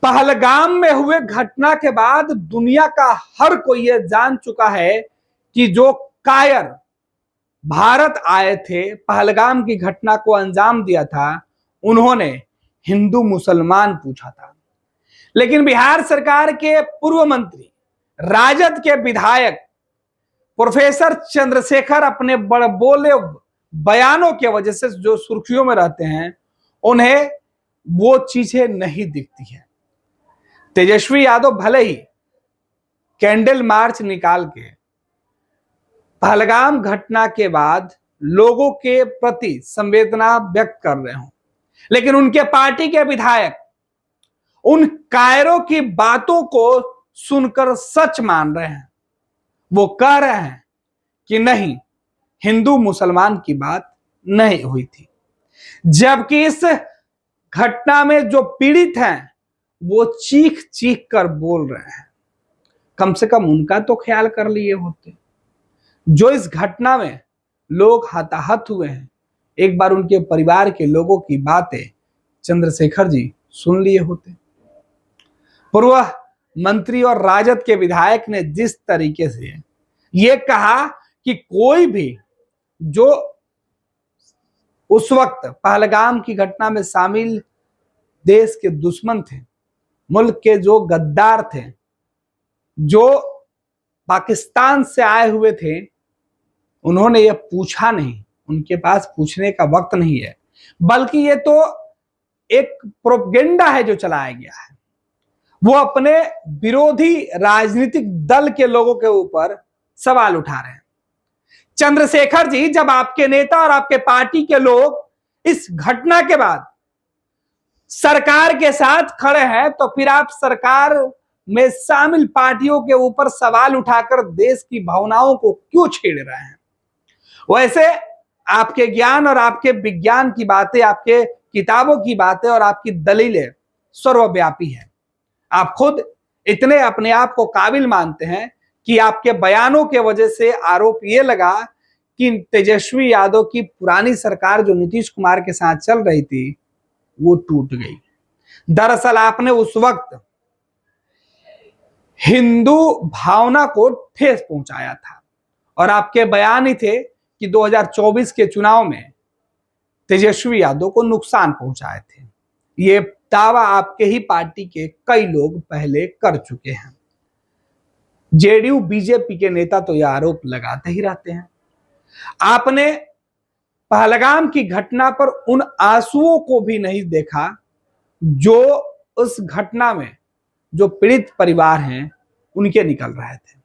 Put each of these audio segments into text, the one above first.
पहलगाम में हुए घटना के बाद दुनिया का हर कोई यह जान चुका है कि जो कायर भारत आए थे, पहलगाम की घटना को अंजाम दिया था, उन्होंने हिंदू मुसलमान पूछा था। लेकिन बिहार सरकार के पूर्व मंत्री, राजद के विधायक प्रोफेसर चंद्रशेखर अपने बड़बोले बयानों की वजह से जो सुर्खियों में रहते हैं, उन्हें वो चीजें नहीं दिखती है। तेजस्वी यादव भले ही कैंडल मार्च निकाल के पहलगाम घटना के बाद लोगों के प्रति संवेदना व्यक्त कर रहे हों, लेकिन उनके पार्टी के विधायक उन कायरों की बातों को सुनकर सच मान रहे हैं। वो कह रहे हैं कि नहीं, हिंदू मुसलमान की बात नहीं हुई थी, जबकि इस घटना में जो पीड़ित हैं वो चीख चीख कर बोल रहे हैं। कम से कम उनका तो ख्याल कर लिए होते। जो इस घटना में लोग हताहत हुए हैं, एक बार उनके परिवार के लोगों की बातें चंद्रशेखर जी सुन लिए होते। पूर्व मंत्री और राजद के विधायक ने जिस तरीके से यह कहा कि कोई भी जो उस वक्त पहलगाम की घटना में शामिल देश के दुश्मन थे, मुल्क के जो गद्दार थे, जो पाकिस्तान से आए हुए थे, उन्होंने ये पूछा नहीं, उनके पास पूछने का वक्त नहीं है, बल्कि ये तो एक प्रोपेगेंडा है जो चलाया गया है। वो अपने विरोधी राजनीतिक दल के लोगों के ऊपर सवाल उठा रहे हैं। चंद्रशेखर जी, जब आपके नेता और आपके पार्टी के लोग इस घटना के बाद सरकार के साथ खड़े हैं, तो फिर आप सरकार में शामिल पार्टियों के ऊपर सवाल उठाकर देश की भावनाओं को क्यों छेड़ रहे हैं? वैसे आपके ज्ञान और आपके विज्ञान की बातें, आपके किताबों की बातें और आपकी दलीलें सर्वव्यापी है। आप खुद इतने अपने आप को काबिल मानते हैं कि आपके बयानों के वजह से आरोप यह लगा कि तेजस्वी यादव की पुरानी सरकार जो नीतीश कुमार के साथ चल रही थी, वो टूट गई। दरअसल आपने उस वक्त हिंदू भावना को ठेस पहुंचाया था और आपके बयान ही थे कि 2024 के चुनाव में तेजस्वी यादव को नुकसान पहुंचाए थे। ये दावा आपके ही पार्टी के कई लोग पहले कर चुके हैं। जेडीयू बीजेपी के नेता तो यह आरोप लगाते ही रहते हैं। आपने पहलगाम की घटना पर उन आंसुओं को भी नहीं देखा जो उस घटना में जो पीड़ित परिवार हैं उनके निकल रहे थे।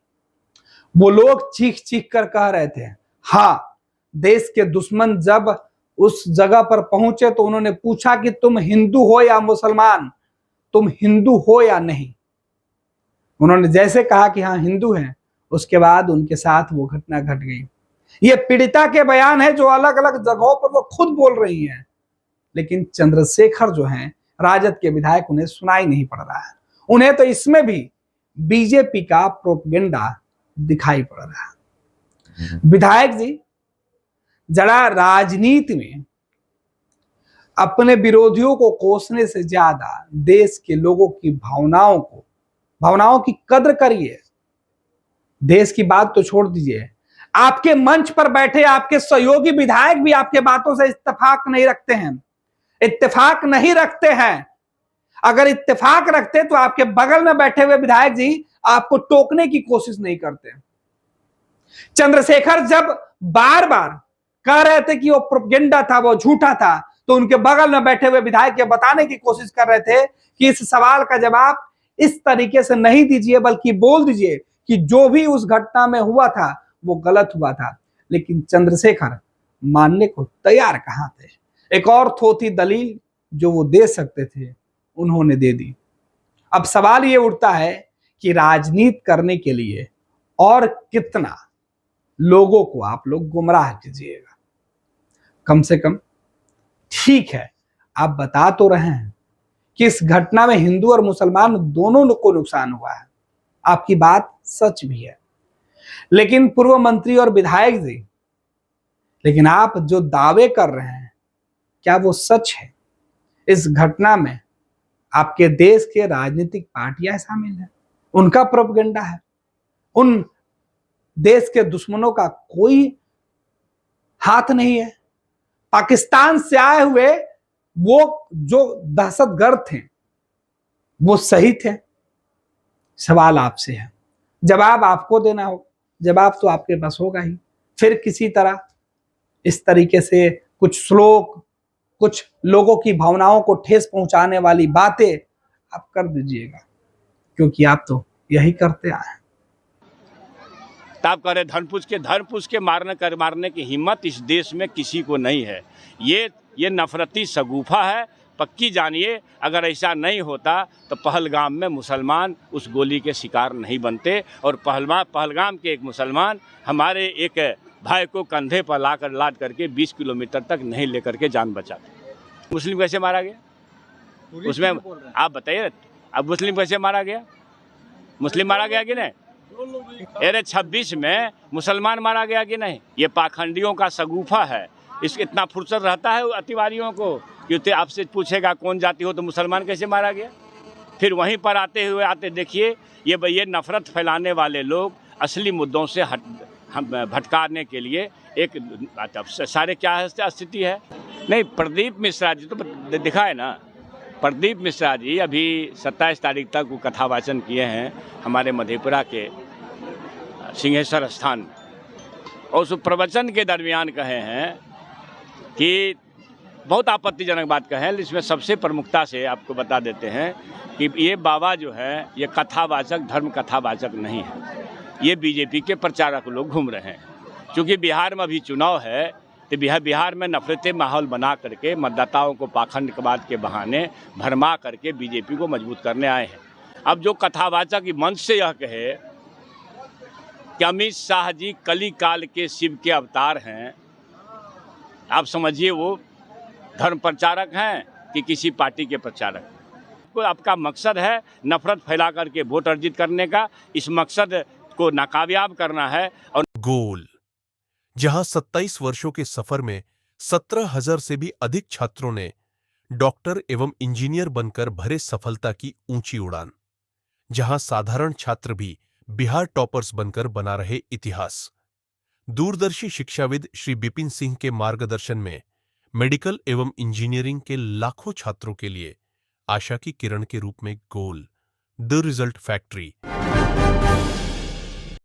वो लोग चीख चीख कर कह रहे थे, हाँ, देश के दुश्मन जब उस जगह पर पहुंचे तो उन्होंने पूछा कि तुम हिंदू हो या मुसलमान, तुम हिंदू हो या नहीं। उन्होंने जैसे कहा कि हाँ हिंदू हैं, उसके बाद उनके साथ वो घटना घट गई। ये पीड़िता के बयान है जो अलग अलग जगहों पर वो खुद बोल रही हैं, लेकिन चंद्रशेखर जो हैं राजद के विधायक, उन्हें सुनाई नहीं पड़ रहा है। उन्हें तो इसमें भी बीजेपी का प्रोपेगेंडा दिखाई पड़ रहा है। विधायक जी, जरा राजनीति में अपने विरोधियों को कोसने से ज्यादा देश के लोगों की भावनाओं की कद्र करिए। देश की बात तो छोड़ दीजिए, आपके मंच पर बैठे आपके सहयोगी विधायक भी आपके बातों से इत्तेफाक नहीं रखते हैं। अगर इत्तेफाक रखते तो आपके बगल में बैठे हुए विधायक जी आपको टोकने की कोशिश नहीं करते। चंद्रशेखर जब बार बार कह रहे थे कि वो प्रोपेगेंडा था, वो झूठा था, तो उनके बगल में बैठे हुए विधायक ये बताने की कोशिश कर रहे थे कि इस सवाल का जवाब इस तरीके से नहीं दीजिए, बल्कि बोल दीजिए कि जो भी उस घटना में हुआ था वो गलत हुआ था। लेकिन चंद्रशेखर मानने को तैयार कहां थे। एक और थोथी दलील जो वो दे सकते थे, उन्होंने दे दी। अब सवाल ये उठता है कि राजनीति करने के लिए और कितना लोगों को आप लोग गुमराह कीजिएगा। कम से कम ठीक है, आप बता तो रहे हैं कि इस घटना में हिंदू और मुसलमान दोनों को नुकसान हुआ है। आपकी बात सच भी है, लेकिन पूर्व मंत्री और विधायक जी, लेकिन आप जो दावे कर रहे हैं क्या वो सच है? इस घटना में आपके देश के राजनीतिक पार्टियां शामिल हैं, उनका प्रोपेगेंडा है। उन देश के दुश्मनों का कोई हाथ नहीं है। पाकिस्तान से आए हुए वो जो दहशतगर्द थे वो सही थे। सवाल आपसे है, जवाब आपको देना हो, जवाब तो आपके पास होगा ही। फिर किसी तरह इस तरीके से कुछ श्लोक, कुछ लोगों की भावनाओं को ठेस पहुंचाने वाली बातें आप कर दीजिएगा, क्योंकि आप तो यही करते आए हैं। आप कह रहे धर्म पूछ के मारने की हिम्मत इस देश में किसी को नहीं है। ये नफरती शगुफा है। पक्की जानिए, अगर ऐसा नहीं होता तो पहलगाम में मुसलमान उस गोली के शिकार नहीं बनते, और पहलगाम के एक मुसलमान हमारे एक भाई को कंधे पर लाद करके 20 किलोमीटर तक नहीं लेकर के जान बचाते। मुस्लिम कैसे मारा गया उसमें? आप बताइए, अब मुस्लिम कैसे मारा गया? मुस्लिम मारा गया कि नहीं? अरे 26 में मुसलमान मारा गया कि नहीं? ये पाखंडियों का शगुफा है। इसको इतना फुर्सत रहता है अतिवादियों को कि आपसे पूछेगा कौन जाति हो तो मुसलमान कैसे मारा गया। फिर वहीं पर आते देखिए, ये नफरत फैलाने वाले लोग असली मुद्दों से भटकाने के लिए एक सारे क्या स्थिति है। नहीं, प्रदीप मिश्रा जी तो दिखाए ना। प्रदीप मिश्रा जी अभी 27 तारीख तक वो कथा वाचन किए हैं हमारे मधेपुरा के सिंहेश्वर स्थान में, और उस प्रवचन के दरमियान कहे हैं कि बहुत आपत्तिजनक बात कहे, इसमें सबसे प्रमुखता से आपको बता देते हैं कि ये बाबा जो है ये कथावाचक, धर्म कथावाचक नहीं है। ये बीजेपी के प्रचारक लोग घूम रहे हैं। क्योंकि बिहार में अभी चुनाव है तो बिहार में नफरती माहौल बना करके मतदाताओं को पाखंडवाद के बहाने भरमा करके बीजेपी को मजबूत करने आए हैं। अब जो कथावाचक मंच से यह कहे कि अमित शाह जी कली काल के शिव के अवतार हैं, आप समझिए वो धर्म प्रचारक हैं कि किसी पार्टी के प्रचारक। कोई आपका मकसद है नफरत फैला करके वोट अर्जित करने का, इस मकसद को नाकामयाब करना है। और गोल, जहां 27 वर्षों के सफर में 17,000 से भी अधिक छात्रों ने डॉक्टर एवं इंजीनियर बनकर भरे सफलता की ऊंची उड़ान, जहां साधारण छात्र भी बिहार टॉपर्स बनकर बना रहे इतिहास। दूरदर्शी शिक्षाविद श्री बिपिन सिंह के मार्गदर्शन में मेडिकल एवं इंजीनियरिंग के लाखों छात्रों के लिए आशा की किरण के रूप में गोल, द रिजल्ट फैक्ट्री।